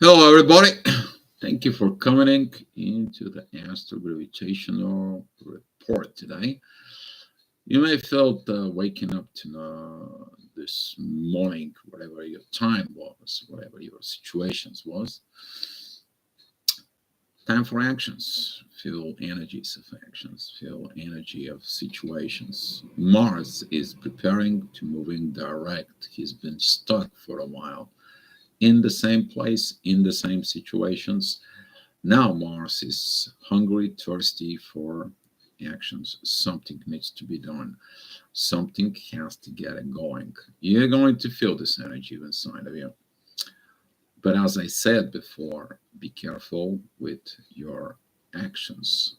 Hello, everybody. Thank you for coming into the Gravitational report today. You may felt waking up to this morning, whatever your time was, whatever your situations was. Time for actions. Feel energies of actions. Feel energy of situations. Mars is preparing to moving direct. He's been stuck for a while in the same place, in the same situations. Now Mars is hungry, thirsty for actions. Something needs to be done. Something has to get it going. You're going to feel this energy inside of you. But as I said before, be careful with your actions.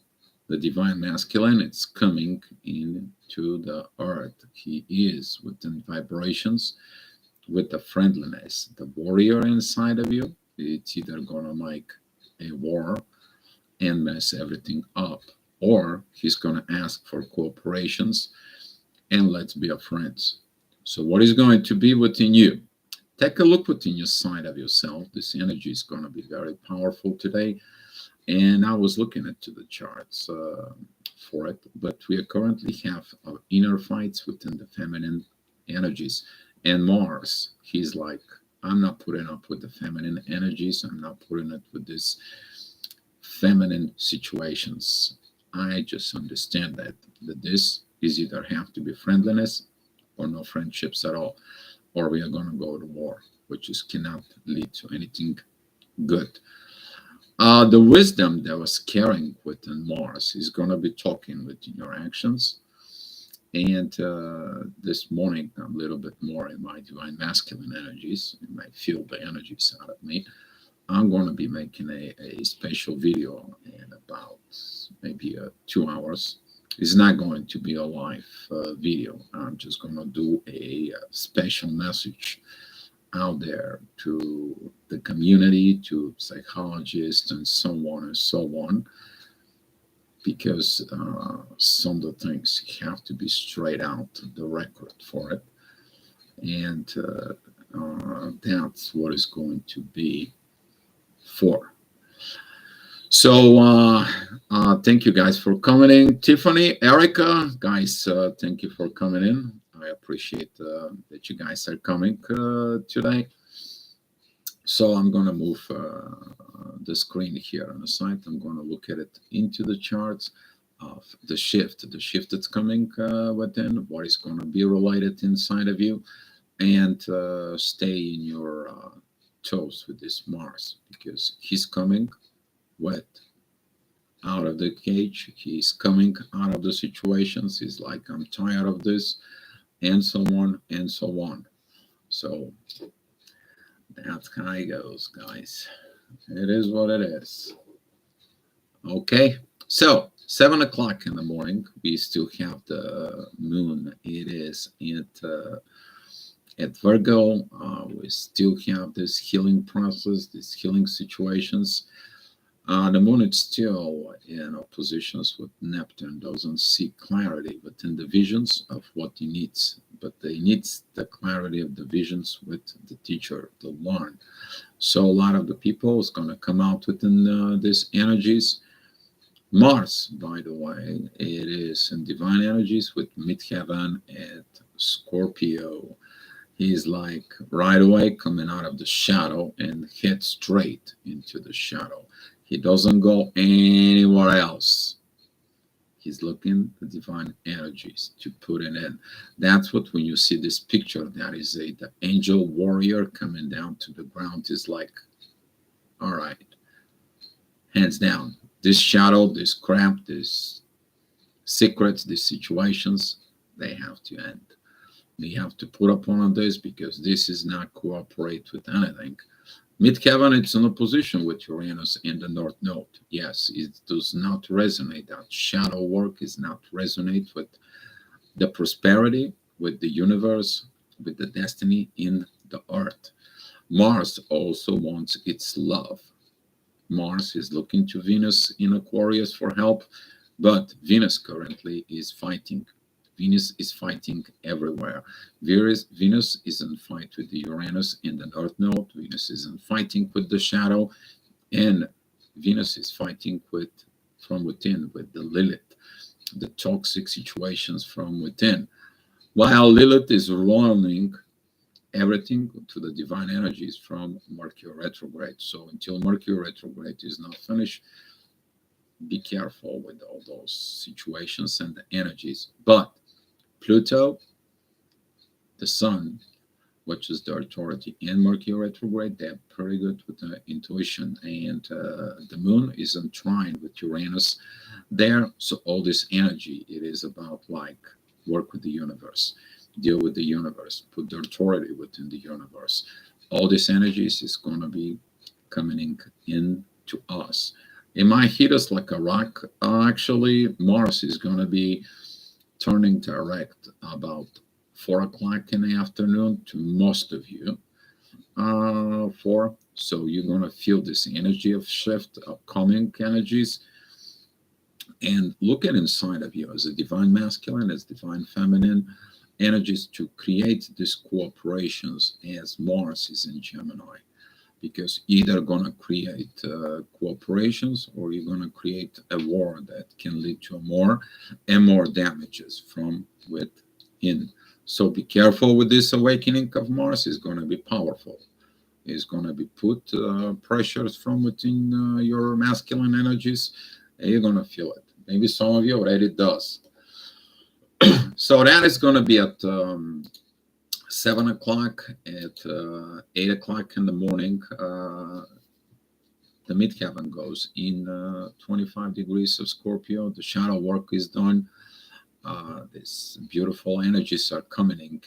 The divine masculine is coming into the earth. He is within vibrations with the friendliness. The warrior inside of you, it's either going to make a war and mess everything up, or he's going to ask for cooperations and let's be friends. So, what is going to be within you? Take a look within your side of yourself. This energy is going to be very powerful today. And I was looking into the charts for it, but we currently have inner fights within the feminine energies. And Mars, he's like, I'm not putting up with the feminine energies. I'm not putting it with this feminine situations. I just understand that this is either have to be friendliness or no friendships at all, or we are going to go to war, which is cannot lead to anything good. The wisdom that was carrying within Mars is going to be talking with your actions. And this morning, I'm a little bit more in my divine masculine energies. You might feel the energies out of me. I'm going to be making a special video in about maybe 2 hours. It's not going to be a live video. I'm just going to do a special message out there to the community, to psychologists, and so on and so on, because some of the things have to be straight out the record for it. And that's what is going to be for. So thank you guys for coming in. Tiffany, Erica, guys, thank you for coming in. I appreciate that you guys are coming today. So I'm going to move the screen here on the side. I'm going to look at it into the charts of the shift that's coming within, what is going to be related inside of you, and stay in your toes with this Mars, because he's coming with out of the cage. He's coming out of the situations. He's like, I'm tired of this, and so on and so on. So that's how it goes, guys. It is what it is. Okay, so 7 o'clock in the morning, we still have the moon. It is at Virgo. We still have this healing process, these healing situations. The moon is still in oppositions with Neptune, doesn't see clarity within the visions of what he needs, but he needs the clarity of the visions with the teacher to learn. So a lot of the people is going to come out within these energies. Mars, by the way, it is in divine energies with midheaven at Scorpio. He's like right away coming out of the shadow and head straight into the shadow. He doesn't go anywhere else. He's looking the divine energies to put it in. That's what when you see this picture, that is the angel warrior coming down to the ground is like, all right, hands down. This shadow, this crap, this secrets, these situations, they have to end. They have to put up on this because this is not cooperate with anything. Midheaven, it's in opposition with Uranus in the North Node. Yes, it does not resonate. That shadow work is not resonate with the prosperity, with the universe, with the destiny in the earth. Mars also wants its love. Mars is looking to Venus in Aquarius for help, but Venus currently is fighting Venus is fighting everywhere. Venus is in fight with the Uranus in the North Node. Venus is in fighting with the shadow, and Venus is fighting with from within with the Lilith, the toxic situations from within. While Lilith is running everything to the divine energies from Mercury retrograde. So until Mercury retrograde is not finished, be careful with all those situations and the energies. But Pluto, the Sun, which is the authority, and Mercury retrograde, they're pretty good with the intuition. And the Moon is entwined with Uranus there. So all this energy, it is about like work with the universe, deal with the universe, put the authority within the universe. All this energies is going to be coming in to us. It might hit us like a rock. Actually, Mars is going to be turning direct about 4 o'clock in the afternoon to most of you. 4. So you're going to feel this energy of shift, upcoming energies, and look at inside of you as a divine masculine, as divine feminine energies to create these cooperations as Mars is in Gemini, because either going to create cooperations or you're going to create a war that can lead to more and more damages from within. So be careful with this awakening of Mars. Is going to be powerful. Is going to be put pressures from within your masculine energies, and you're going to feel it. Maybe some of you already does. So that is going to be at 7 o'clock, at 8 o'clock in the morning. The midheaven goes in 25 degrees of Scorpio. The shadow work is done. These beautiful energies are coming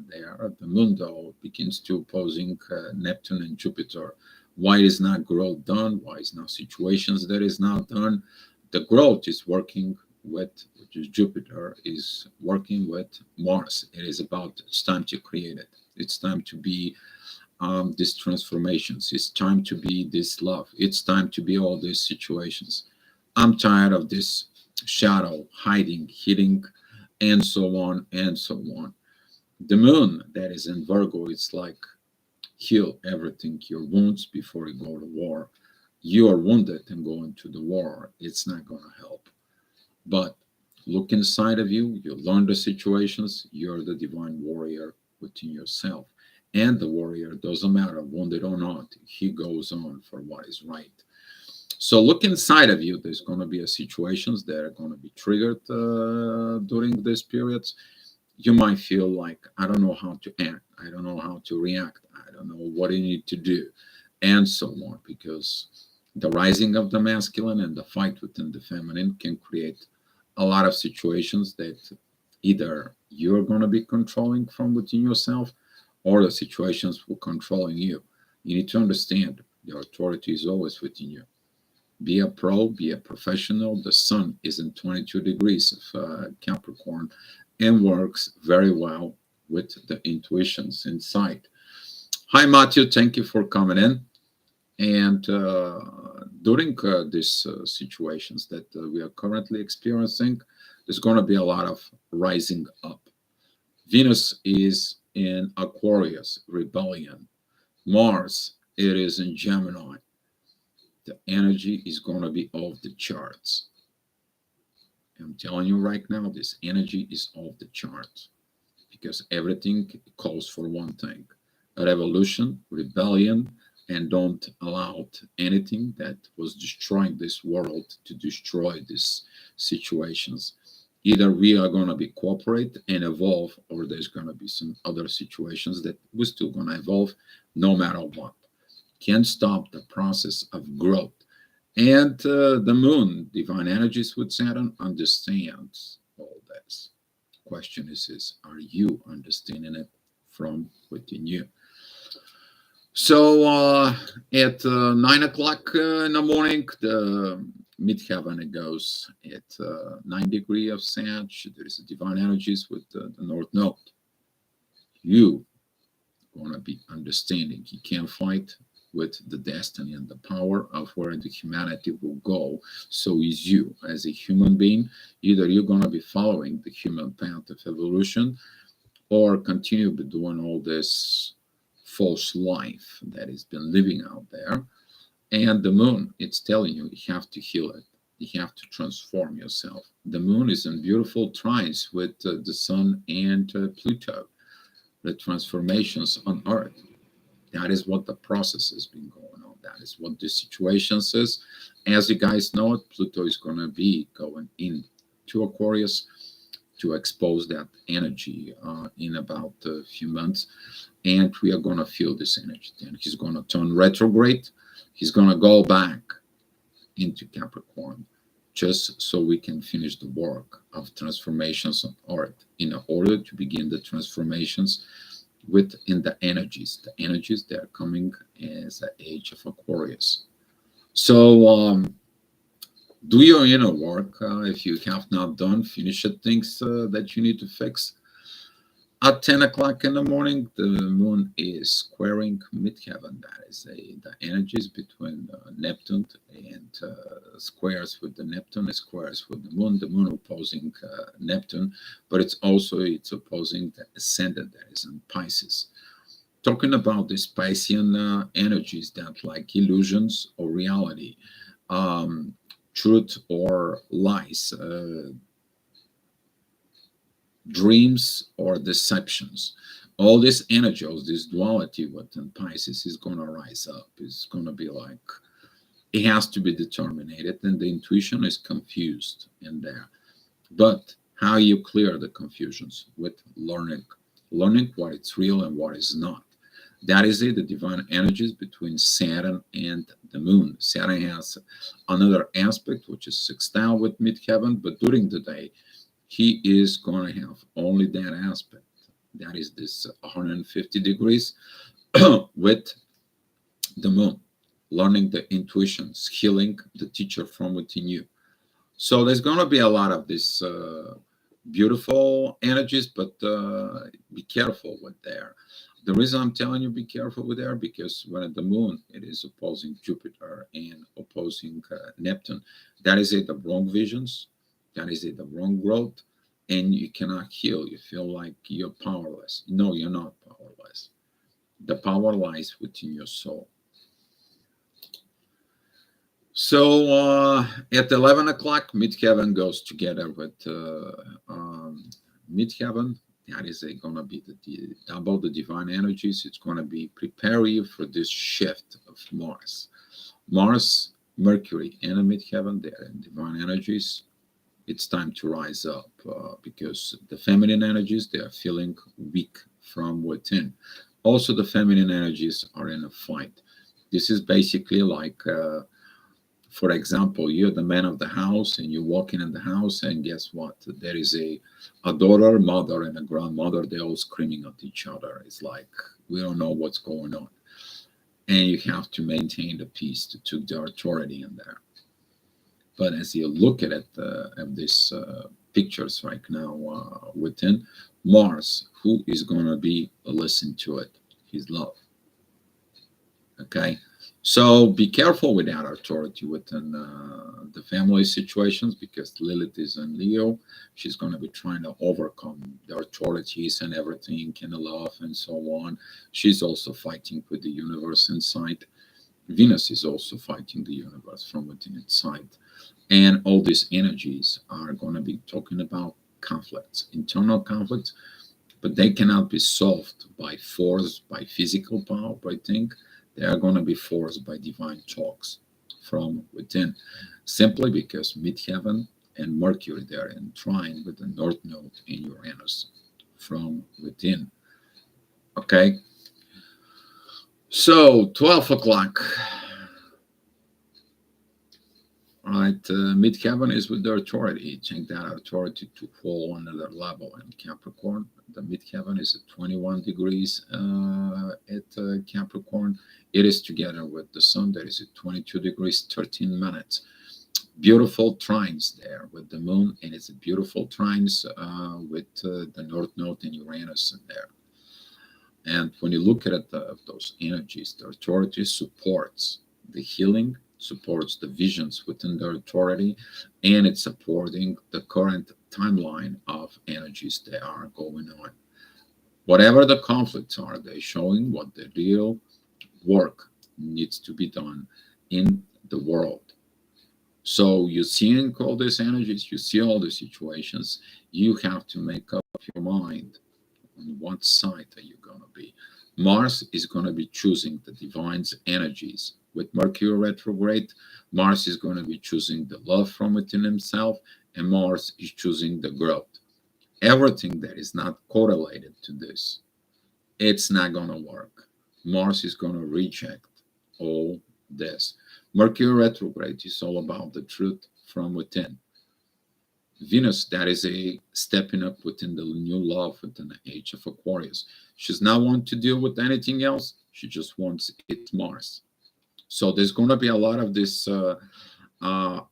there. The moon, though, begins to opposing Neptune and Jupiter. Why is not growth done? Why is not situations that is not done? The growth is working with, which is Jupiter, is working with Mars. It is about, it's time to create it. It's time to be these transformations. It's time to be this love. It's time to be all these situations. I'm tired of this shadow, hiding, hitting, and so on and so on. The moon that is in Virgo, it's like heal everything, your wounds before you go to war. You are wounded and go into the war. It's not going to help. But look inside of you, you learn the situations, you're the divine warrior within yourself. And the warrior, doesn't matter, wounded or not, he goes on for what is right. So look inside of you. There's going to be a situations that are going to be triggered during this period. You might feel like, I don't know how to act. I don't know how to react. I don't know what I need to do, and so on. Because the rising of the masculine and the fight within the feminine can create a lot of situations that either you're going to be controlling from within yourself, or the situations will controlling you. You need to understand the authority is always within you. Be a pro, be a professional. The sun is in 22 degrees of Capricorn and works very well with the intuitions inside. Hi, Matthew. Thank you for coming in. And during these situations that we are currently experiencing, there's going to be a lot of rising up. Venus is in Aquarius, rebellion. Mars, it is in Gemini. The energy is going to be off the charts. I'm telling you right now, this energy is off the charts because everything calls for one thing: a revolution, rebellion, and don't allow anything that was destroying this world to destroy these situations. Either we are going to be cooperate and evolve, or there's going to be some other situations that we're still going to evolve no matter what. Can't stop the process of growth. And the moon, divine energies with Saturn, understands all this. Question is, are you understanding it from within you? So at 9 o'clock in the morning, the midheaven, it goes at 9 degrees of Sag. There is divine energies with the North Node. You going to be understanding. You can't fight. with the destiny and the power of where the humanity will go. So is you as a human being. Either you're going to be following the human path of evolution or continue be doing all this false life that has been living out there. And the moon, it's telling you, you have to heal it. You have to transform yourself. The moon is in beautiful trines with the sun and Pluto, the transformations on Earth. That is what the process has been going on. That is what the situation says. As you guys know it, Pluto is going to be going into Aquarius to expose that energy in about a few months. And we are going to feel this energy. Then he's going to turn retrograde. He's going to go back into Capricorn just so we can finish the work of transformations on Earth in order to begin the transformations within the energies that are coming as the age of Aquarius. So do your inner work. If you have not done, finish the things that you need to fix. At 10 o'clock in the morning, the moon is squaring midheaven. That is the energies between Neptune and squares with the Neptune, squares with the moon opposing Neptune, but it's opposing the ascendant that is in Pisces. Talking about these Piscean energies that like illusions or reality, truth or lies, dreams or deceptions. All this energy, all this duality within Pisces is going to rise up. It's going to be like, it has to be determined, and the intuition is confused in there. But how you clear the confusions? With learning what is real and what is not. That is it, the divine energies between Saturn and the moon. Saturn has another aspect, which is sextile with midheaven, but during the day, he is going to have only that aspect. That is this 150 degrees with the moon, learning the intuitions, healing the teacher from within you. So there's going to be a lot of these beautiful energies, but be careful with there. The reason I'm telling you be careful with there, because when at the moon, it is opposing Jupiter and opposing Neptune. That is it, the wrong visions. That is it, the wrong growth. And you cannot heal. You feel like you're powerless. No, you're not powerless. The power lies within your soul. So at 11 o'clock, midheaven goes together with midheaven. That is going to be the double the divine energies. It's going to be prepare you for this shift of Mars. Mars, Mercury, and a midheaven, they're in divine energies. It's time to rise up because the feminine energies, they are feeling weak from within. Also, the feminine energies are in a fight. This is basically like for example, you're the man of the house and you're walking in the house, and guess what? There is a daughter, mother, and a grandmother. They're all screaming at each other. It's like we don't know what's going on. And you have to maintain the peace to take the authority in there. But as you look at it, at these pictures right now within Mars, who is going to be listen to it? His love. Okay, so be careful with that authority within the family situations, because Lilith is in Leo. She's going to be trying to overcome the authorities and everything and the love and so on. She's also fighting with the universe inside. Venus is also fighting the universe from within its side. And all these energies are going to be talking about conflicts, internal conflicts, but they cannot be solved by force, by physical power, by thing. They are going to be forced by divine talks from within, simply because midheaven and Mercury, they are in trine with the North Node in Uranus from within. Okay, so 12 o'clock. All right, midheaven is with the authority. Take that authority to whole another level. In Capricorn, the midheaven is at 21 degrees at Capricorn. It is together with the sun. That is at 22 degrees, 13 minutes. Beautiful trines there with the moon, and it's a beautiful trines with the North Node and Uranus in there. And when you look at those energies, the authority supports the healing, supports the visions within the authority, and it's supporting the current timeline of energies that are going on. Whatever the conflicts are, they're showing what the real work needs to be done in the world. So you're seeing all these energies, you see all the situations, you have to make up your mind on what side are you going to be. Mars is going to be choosing the divine's energies. With Mercury retrograde, Mars is going to be choosing the love from within himself, and Mars is choosing the growth. Everything that is not correlated to this, it's not going to work. Mars is going to reject all this. Mercury retrograde is all about the truth from within. Venus, that is a stepping up within the new love within the age of Aquarius. She's not want to deal with anything else. She just wants it Mars. So there's going to be a lot of this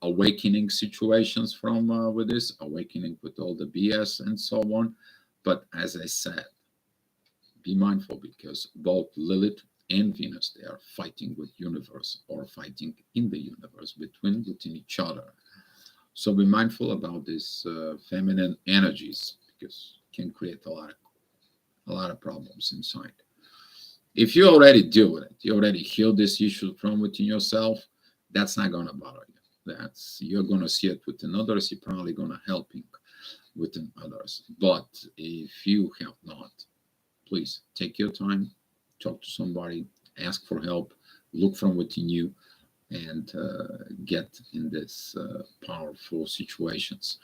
awakening situations from with this awakening with all the BS and so on. But as I said, be mindful because both Lilith and Venus they are fighting with universe or fighting in the universe within each other. So be mindful about these feminine energies because it can create a lot of problems inside. If you already deal with it, you already heal this issue from within yourself, that's not gonna bother you. That's you're gonna see it within others, you're probably gonna helping within others. But if you have not, please take your time, talk to somebody, ask for help, look from within you, and get in this powerful situations.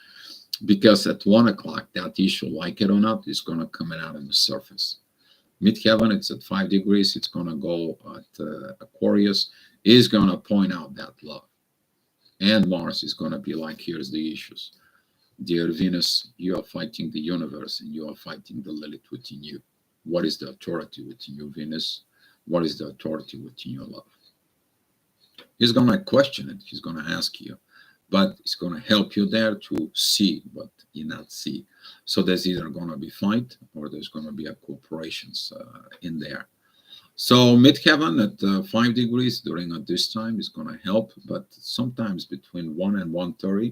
Because at 1 o'clock, that issue, like it or not, is going to come out on the surface. Midheaven, it's at 5 degrees. It's going to go at Aquarius. Is going to point out that love. And Mars is going to be like, here's the issues. Dear Venus, you are fighting the universe and you are fighting the Lilith within you. What is the authority within you, Venus? What is the authority within your love? He's going to question it. He's going to ask you, but it's going to help you there to see what you not see. So there's either going to be fight or there's going to be a cooperations in there. So midheaven at 5 degrees during this time is going to help, but sometimes between 1 and 1:30,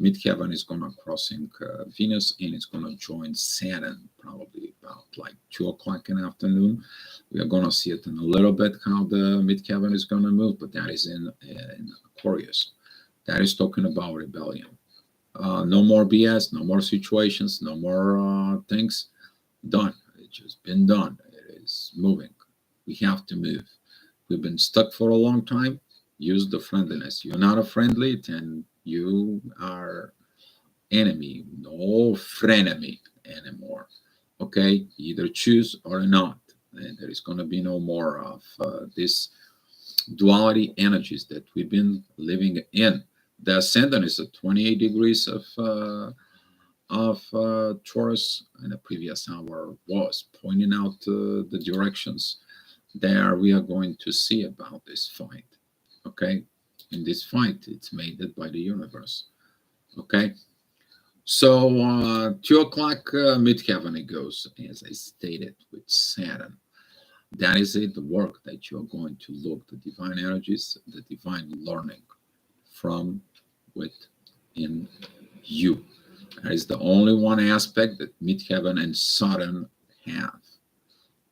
midheaven is going to crossing Venus and it's going to join Saturn probably about like 2 o'clock in the afternoon. We are going to see it in a little bit how the midheaven is going to move, but that is in Aquarius. That is talking about rebellion. No more BS, no more situations, no more things. Done. It's just been done. It is moving. We have to move. We've been stuck for a long time. Use the friendliness. You're not a friendly, then you are enemy. No frenemy anymore. Okay, either choose or not. And there is going to be no more of this duality energies that we've been living in. The ascendant is at 28 degrees of Taurus, and the previous hour was pointing out the directions. There we are going to see about this fight. Okay, in this fight, it's made it by the universe. Okay, so 2 o'clock midheaven it goes, as I stated, with Saturn. That is it, the work that you're going to look, the divine energies, the divine learning from within you. That is the only one aspect that midheaven and Saturn have.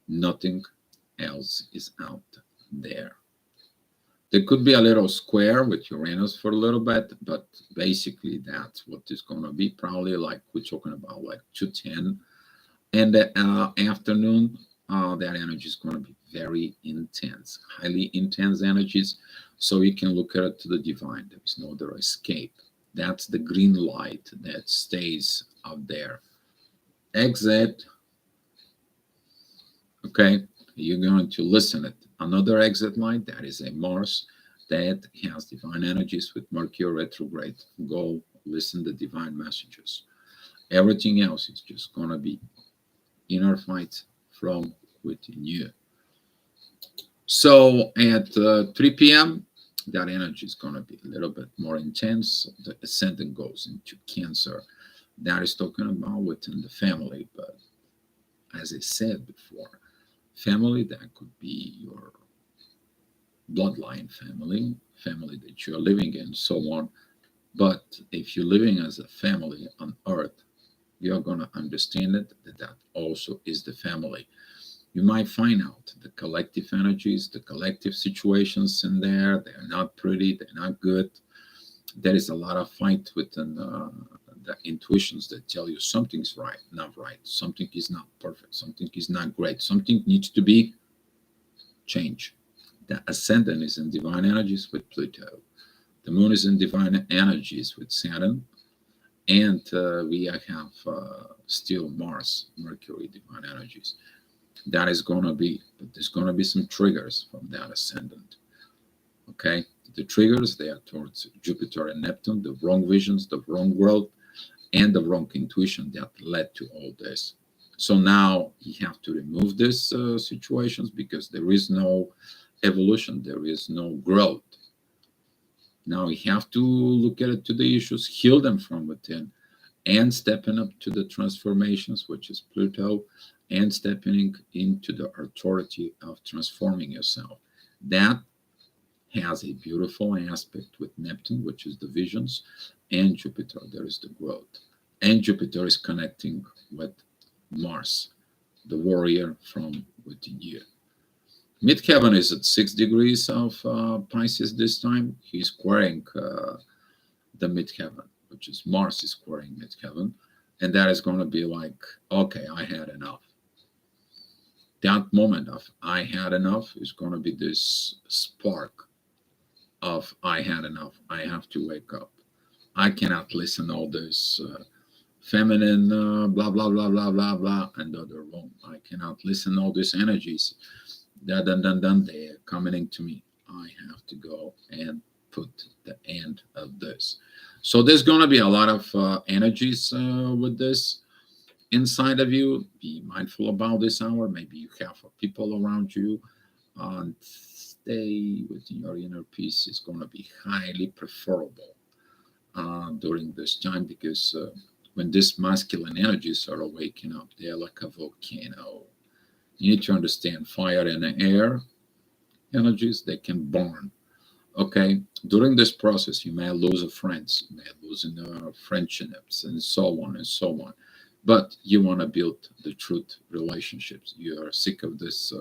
Nothing else is out there. There could be a little square with Uranus for a little bit, but basically that's what is going to be. Probably like we're talking about like 2:10 in the afternoon. That energy is going to be very intense, highly intense energies. So you can look at it to the divine. There is no other escape. That's the green light that stays out there. Exit. Okay, you're going to listen it. Another exit light, that is a Mars that has divine energies with Mercury retrograde. Go listen the divine messages. Everything else is just going to be inner fight from within you. So at 3 p.m., that energy is going to be a little bit more intense. The ascendant goes into Cancer. That is talking about within the family. But as I said before, Family, that could be your bloodline family, family that you're living in, so on. But if you're living as a family on earth, you're going to understand it that that also is the family. You might find out the collective energies, the collective situations in there. They're not pretty, they're not good. There is a lot of fight within the intuitions that tell you something's right, not right, something is not perfect, something is not great, something needs to be changed. The ascendant is in divine energies with Pluto. The moon is in divine energies with Saturn, and we have still Mars, Mercury, divine energies. That is going to be, but there's going to be some triggers from that ascendant. Okay, the triggers, they are towards Jupiter and Neptune, the wrong visions, the wrong growth, and the wrong intuition that led to all this. So now you have to remove these situations because there is no evolution, there is no growth. Now you have to look at it to the issues, heal them from within, and stepping up to the transformations, which is Pluto, and stepping into the authority of transforming yourself. That has a beautiful aspect with Neptune, which is the visions, and Jupiter, there is the growth. And Jupiter is connecting with Mars, the warrior from within you. Midheaven is at 6 degrees of Pisces this time. He's squaring the midheaven, which is Mars is squaring midheaven. And that is going to be like, okay, I had enough. That moment of I had enough is going to be this spark of I had enough. I have to wake up. I cannot listen all this feminine blah blah blah blah blah blah and the other room. I cannot listen all these energies. Dun, they're coming into me. I have to go and put the end of this. So there's going to be a lot of energies with this inside of you. Be mindful about this hour. Maybe you have people around you. And stay within your inner peace is going to be highly preferable during this time because when these masculine energies are waking up, they're like a volcano. You need to understand fire and air energies, they can burn. Okay, during this process, you may lose friends, you may lose friendships, and so on and so on. But you want to build the truth relationships. You are sick of this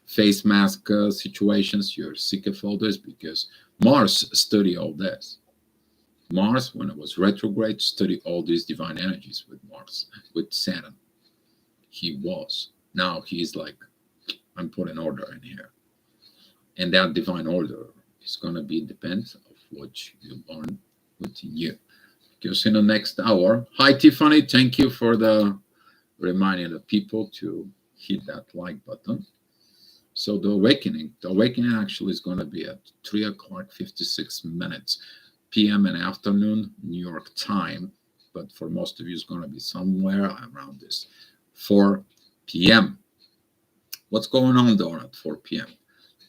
face mask situations. You're sick of all this because Mars studied all this. Mars, when it was retrograde, studied all these divine energies with Mars, with Saturn. He was. Now he's like, I'm putting order in here. And that divine order is going to be depends of what you learn within you. Because in the next hour, hi Tiffany, thank you for the reminding the people to hit that like button. So the awakening actually is going to be at 3 o'clock 56 minutes p.m. and afternoon New York time, but for most of you it's going to be somewhere around this 4 p.m. What's going on though at 4 p.m.?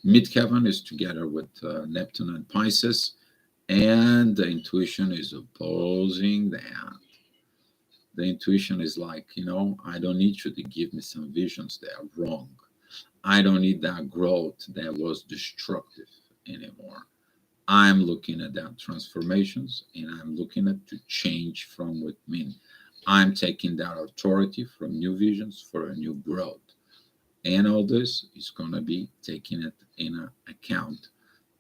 Midheaven is together with Neptune and Pisces, and the intuition is opposing that. The intuition is like, I don't need you to give me some visions that are wrong. I don't need that growth that was destructive anymore. I'm looking at that transformations and I'm looking at to change from within. I'm taking that authority from new visions for a new growth. And all this is going to be taking it in account.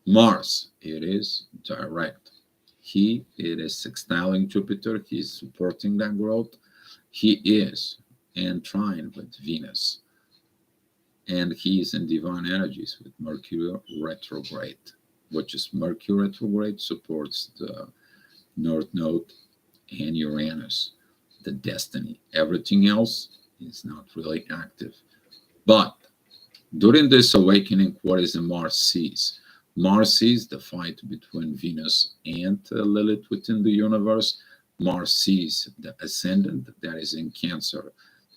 Mars, it is direct. It is sextiling Jupiter. He's supporting that growth. He is and trying with Venus. And he is in divine energies with Mercury retrograde, which is Mercury retrograde supports the North Node and Uranus, the destiny. Everything else is not really active. But during this awakening, what is the Mars sees? Mars sees the fight between Venus and Lilith within the universe. Mars sees the ascendant that is in Cancer,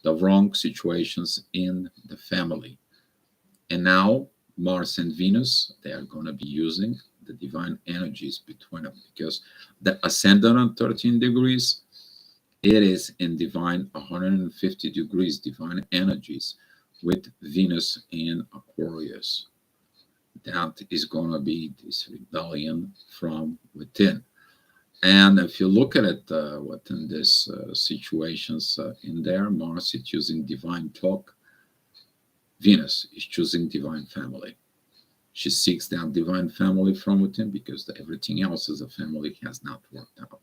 the wrong situations in the family. And now Mars and Venus, they are going to be using the divine energies between them because the ascendant on 13 degrees, it is in divine 150 degrees divine energies with Venus in Aquarius. That is going to be this rebellion from within. And if you look at it within these situations in there, Mars is choosing divine talk, Venus is choosing divine family. She seeks that divine family from within because everything else as a family has not worked out.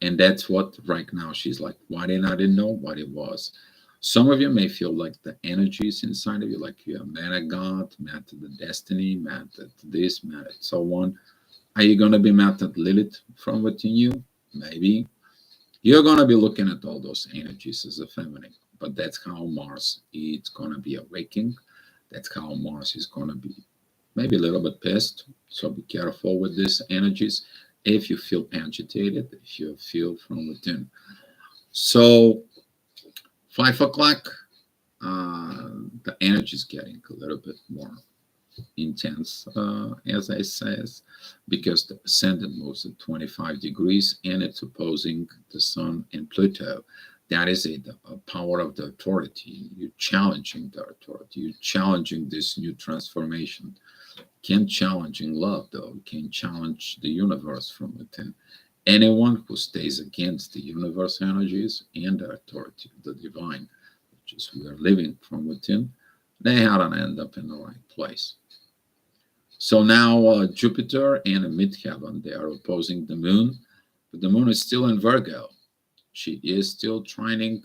And that's what right now she's like, why didn't I didn't know what it was? Some of you may feel like the energies inside of you, like you're mad at God, mad at the destiny, mad at this, mad at so on. Are you going to be mad at Lilith from within you? Maybe. You're going to be looking at all those energies as a feminine, but that's how Mars is going to be awakening. That's how Mars is going to be maybe a little bit pissed. So be careful with these energies. If you feel agitated, if you feel from within. So 5 o'clock, the energy is getting a little bit more intense, as I says, because the ascendant moves at 25 degrees and it's opposing the Sun and Pluto. That is a power of the authority. You're challenging the authority. You're challenging this new transformation. Can't challenging love though. Can challenge the universe from within. Anyone who stays against the universe energies and the authority of the divine, which is we are living from within, they hadn't end up in the right place. So now Jupiter and midheaven, they are opposing the moon, but the moon is still in Virgo. She is still trying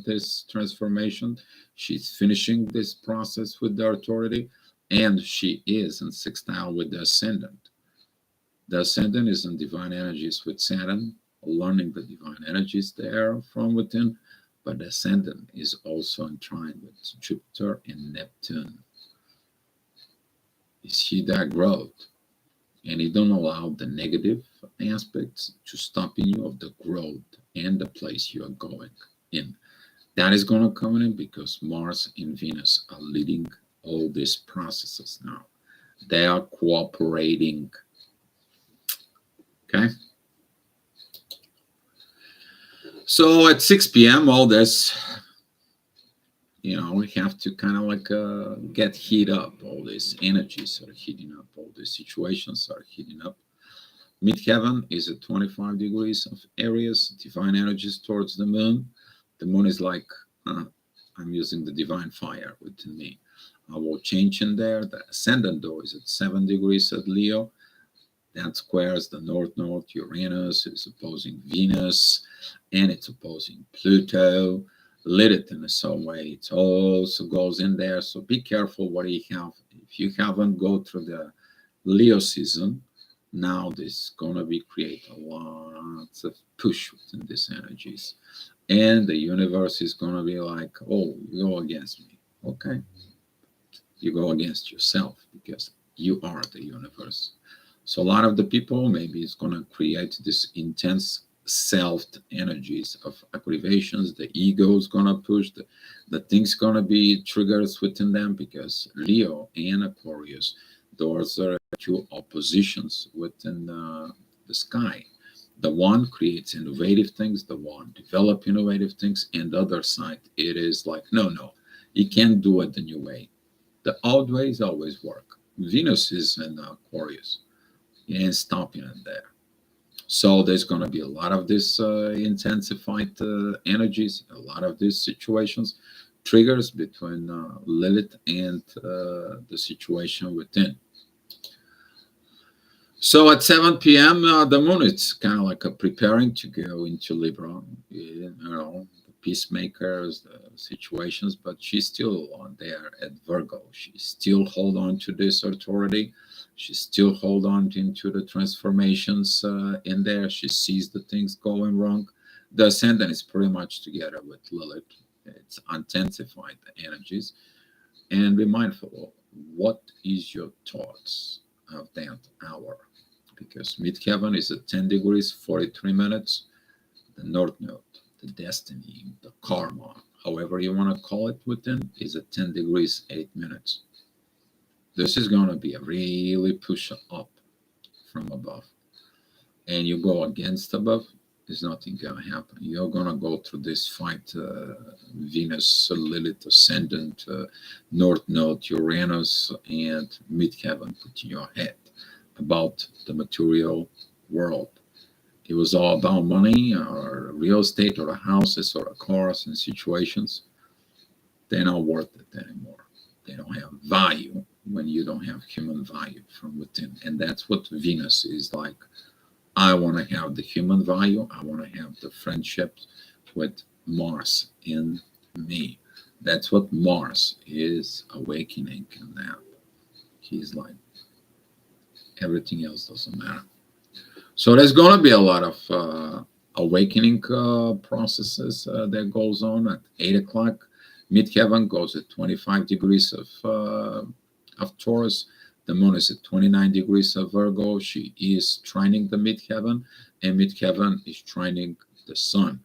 this transformation. She's finishing this process with the authority, and she is in sextile with the ascendant. The ascendant is in divine energies with Saturn, learning the divine energies there from within, but the ascendant is also in trine with Jupiter and Neptune. You see that growth, and you don't allow the negative aspects to stop in you of the growth and the place you are going in. That is going to come in because Mars and Venus are leading all these processes now. They are cooperating. Okay. So at 6 p.m., all this, we have to kind of like get heat up. All these energies are heating up. All these situations are heating up. Midheaven is at 25 degrees of Aries, divine energies towards the moon. The moon is like, I'm using the divine fire within me. I will change in there. The ascendant, though, is at 7 degrees at Leo. That squares the north-node. Uranus is opposing Venus, and it's opposing Pluto. Lilith in some way. It also goes in there. So be careful what you have. If you haven't go through the Leo season, now this is going to be create a lot of push within these energies. And the universe is going to be like, oh, you go against me. Okay. You go against yourself because you are the universe. So a lot of the people, maybe it's going to create this intense self energies of aggravations. The ego is going to push. The thing's going to be triggers within them because Leo and Aquarius, those are two oppositions within the sky. The one creates innovative things, the one develop innovative things, and the other side, it is like, no, you can't do it the new way. The old ways always work. Venus is in Aquarius and stopping it there. So there's going to be a lot of this intensified energies, a lot of these situations, triggers between Lilith and the situation within. So at 7 p.m., the moon is kind of like preparing to go into Libra, the peacemakers, the situations, but she's still on there at Virgo. She still hold on to this authority. She still hold on into the transformations in there. She sees the things going wrong. The ascendant is pretty much together with Lilith. It's intensified the energies. And be mindful, what is your thoughts of that hour? Because midheaven is at 10 degrees, 43 minutes. The north node, the destiny, the karma, however you want to call it within, is at 10 degrees, 8 minutes. This is going to be a really push up from above. And you go against above, There's nothing gonna happen. You're gonna go through this fight. Venus, Lilith, ascendant, North Node, Uranus, and midheaven put in your head about the material world. It was all about money or real estate or houses or cars and situations. They're not worth it anymore. They don't have value when you don't have human value from within. And that's what Venus is like. I want to have the human value. I want to have the friendships with Mars in me. That's what Mars is awakening in that. He's like, everything else doesn't matter. So there's going to be a lot of awakening processes that goes on at 8 o'clock. Midheaven goes at 25 degrees of Taurus. The moon is at 29 degrees of Virgo. She is trining the midheaven, and midheaven is trining the sun.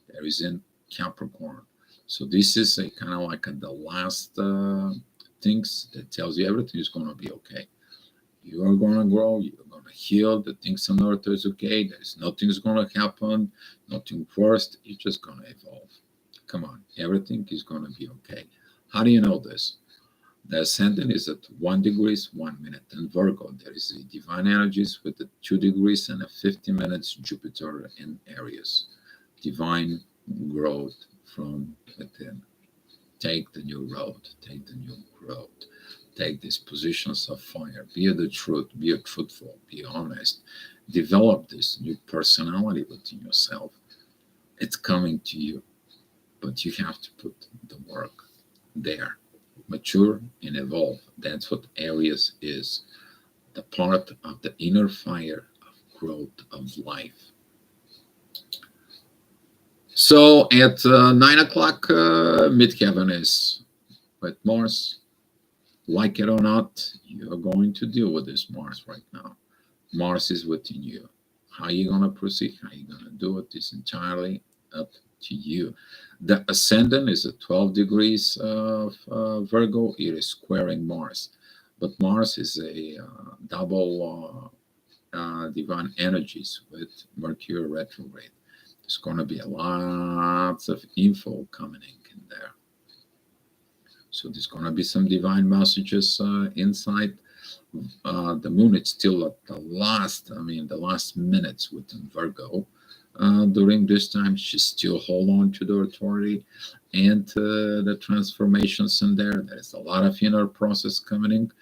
There is in Capricorn. So this is a kind of like the last things that tells you everything is going to be okay. You are going to grow. You're going to heal. The things on earth is okay. There's nothing's going to happen. Nothing worse. You're just going to evolve. Come on. Everything is going to be okay. How do you know this? The ascendant is at 1 degrees, 1 minute. In Virgo, there is a divine energies with the 2 degrees and a 50 minutes Jupiter in Aries. Divine growth from within. Take the new road. Take the new road. Take these positions of fire. Be the truth. Be truthful. Be honest. Develop this new personality within yourself. It's coming to you, but you have to put the work there. Mature and evolve. That's what Aries is. The part of the inner fire of growth of life. So at 9 o'clock, midheaven is with Mars. Like it or not, you're going to deal with this Mars right now. Mars is within you. How are you going to proceed? How are you going to do it is entirely up to you. The ascendant is at 12 degrees of Virgo. It is squaring Mars. But Mars is a double divine energies with Mercury retrograde. There's going to be lots of info coming in there. So there's going to be some divine messages inside. The moon is still at the last minutes within Virgo. During this time, she still hold on to the authority and the transformations in there. There's a lot of inner process coming in.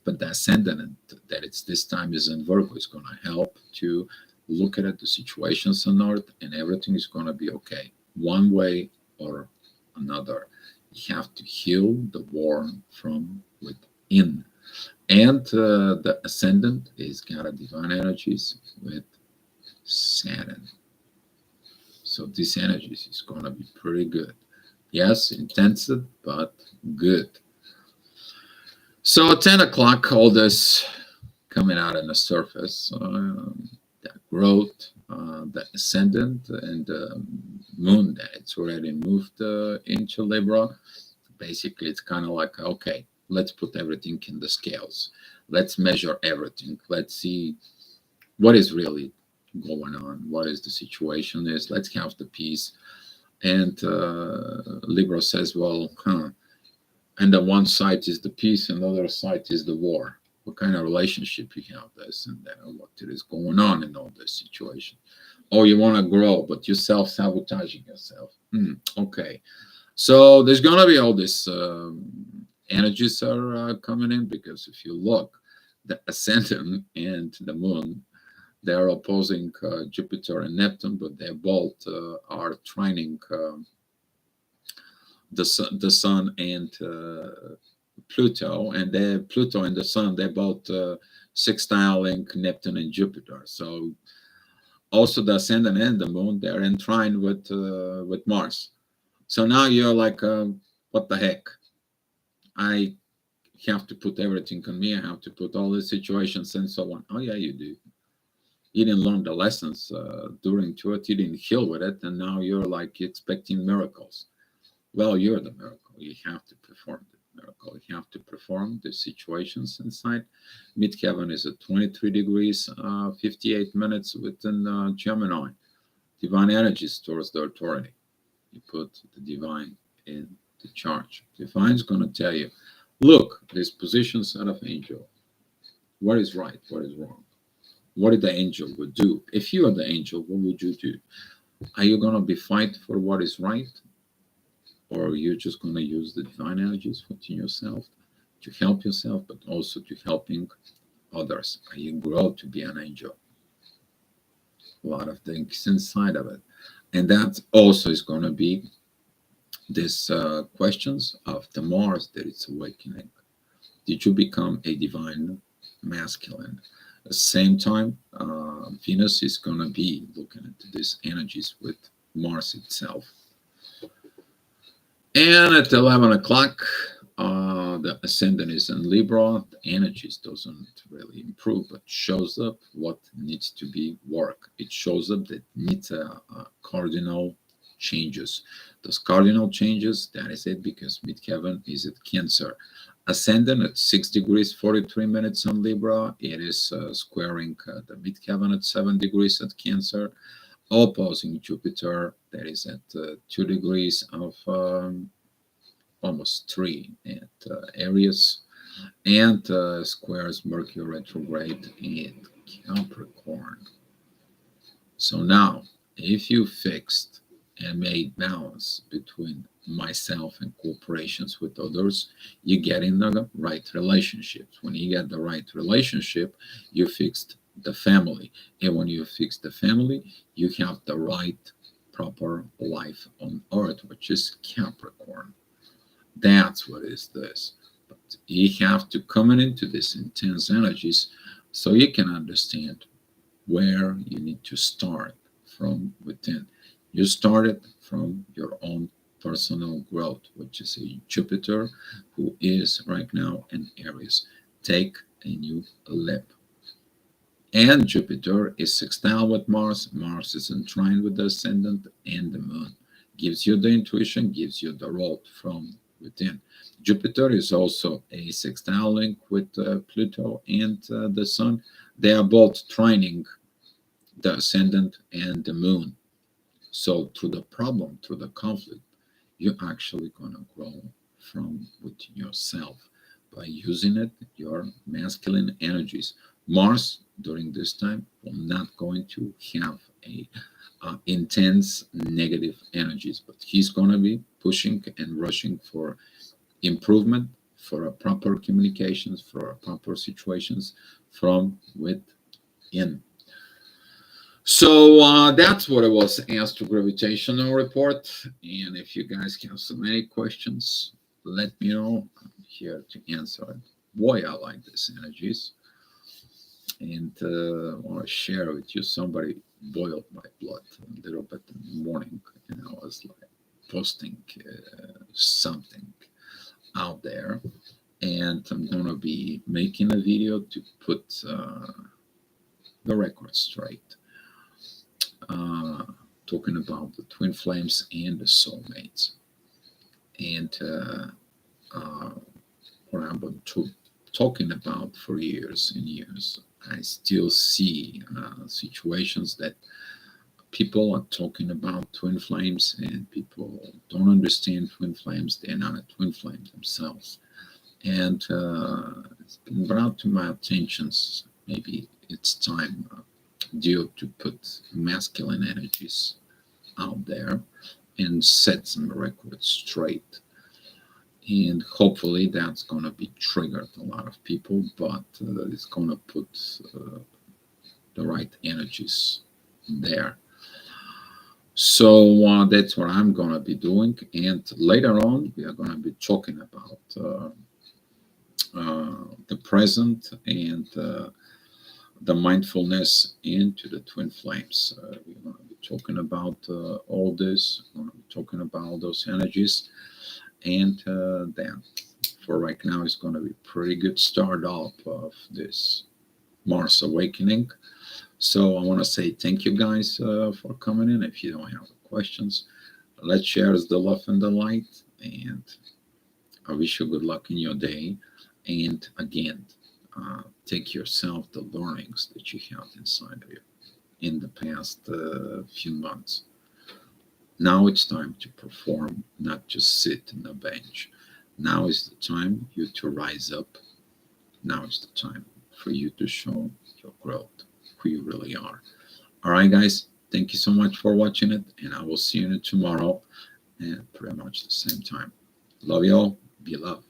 But the ascendant that it's this time is in Virgo is going to help to look at the situations on earth, and everything is going to be okay, one way or another. You have to heal the war from within. And the ascendant is got a divine energies with Saturn. So this energies is going to be pretty good. Yes, intensive, but good. So at 10 o'clock, all this coming out on the surface, that growth, the ascendant, and the moon that it's already moved into Libra. Basically, it's kind of like, okay, let's put everything in the scales. Let's measure everything. Let's see what is really going on, what is the situation is. Let's have the peace. And Libra says, well, and the one side is the peace and the other side is the war. What kind of relationship you have this and that, what is going on in all this situation. Oh, you want to grow, but you're self-sabotaging yourself. Okay. So there's going to be all this energies are coming in, because if you look, the ascendant and the moon, they're opposing Jupiter and Neptune, but they both are trining the sun and Pluto, and Pluto and the sun, they're both sextiling Neptune and Jupiter. So also the ascendant and the moon, they're in trine with Mars. So now you're like, what the heck? I have to put everything on me. I have to put all the situations and so on. Oh yeah, you do. You didn't learn the lessons during to it. You didn't heal with it, and now you're like expecting miracles. Well, you're the miracle. You have to perform the miracle. You have to perform the situations inside. Midheaven is at 23 degrees, 58 minutes within Gemini. Divine energy stores the authority. You put the divine in the charge. Divine is going to tell you, look, this position set of angel. What is right? What is wrong? What did the angel would do? If you are the angel, what would you do? Are you going to be fight for what is right? Or are you just going to use the divine energies within yourself to help yourself, but also to helping others? Are you grow to be an angel? A lot of things inside of it. And that also is going to be these questions of the Mars that it's awakening. Did you become a divine masculine? At the same time, Venus is going to be looking at these energies with Mars itself. And at 11 o'clock, the ascendant is in Libra. The energies doesn't really improve, but shows up what needs to be work. It shows up that needs a cardinal changes. Those cardinal changes, that is it, because midheaven is at Cancer. Ascendant at 6 degrees 43 minutes on Libra. It is squaring the midheaven at 7 degrees at Cancer, opposing Jupiter, that is at 2 degrees of almost 3 at Aries, and squares Mercury retrograde in Capricorn. So now, if you fixed and made balance between myself and cooperations with others, you get in the right relationships. When you get the right relationship, you fixed the family. And when you fix the family, you have the right proper life on earth, which is Capricorn. That's what is this. But you have to come into these intense energies so you can understand where you need to start from within. You started from your own personal growth, which is a Jupiter who is right now in Aries. Take a new leap. And Jupiter is sextile with Mars. Mars is in trine with the ascendant and the moon. Gives you the intuition, gives you the road from within. Jupiter is also a sextile link with Pluto and the Sun. They are both trining the ascendant and the moon. So through the problem, through the conflict, you're actually going to grow from within yourself by using it, your masculine energies. Mars during this time will not going to have a intense negative energies, but he's going to be pushing and rushing for improvement, for a proper communications, for a proper situations from within. So that's what it was asked to gravitational report. And if you guys have so many questions, let me know. I'm here to answer it. Boy, I like these energies. And I want to share with you. Somebody boiled my blood a little bit in the morning. And I was like posting something out there. And I'm going to be making a video to put the record straight. Talking about the twin flames and the soulmates, and what I've been talking about for years and years. I still see situations that people are talking about twin flames, and people don't understand twin flames. They're not a twin flame themselves, and it's been brought to my attention. Maybe it's time. Due to put masculine energies out there and set some records straight. And hopefully that's going to be triggered a lot of people, but it's going to put the right energies there. So that's what I'm going to be doing. And later on, we are going to be talking about the present and the mindfulness into the twin flames. We're going to be talking about all this. We're going to be talking about those energies, and then for right now, it's going to be a pretty good start off of this Mars awakening. So I want to say thank you guys for coming in. If you don't have questions, let's share the love and the light, and I wish you good luck in your day. And again, take yourself the learnings that you have inside of you. in the past few months. Now it's time to perform, not just sit on the bench. Now is the time you to rise up. Now is the time for you to show your growth, who you really are. All right, guys. Thank you so much for watching it, and I will see you tomorrow at pretty much the same time. Love you all. Be loved.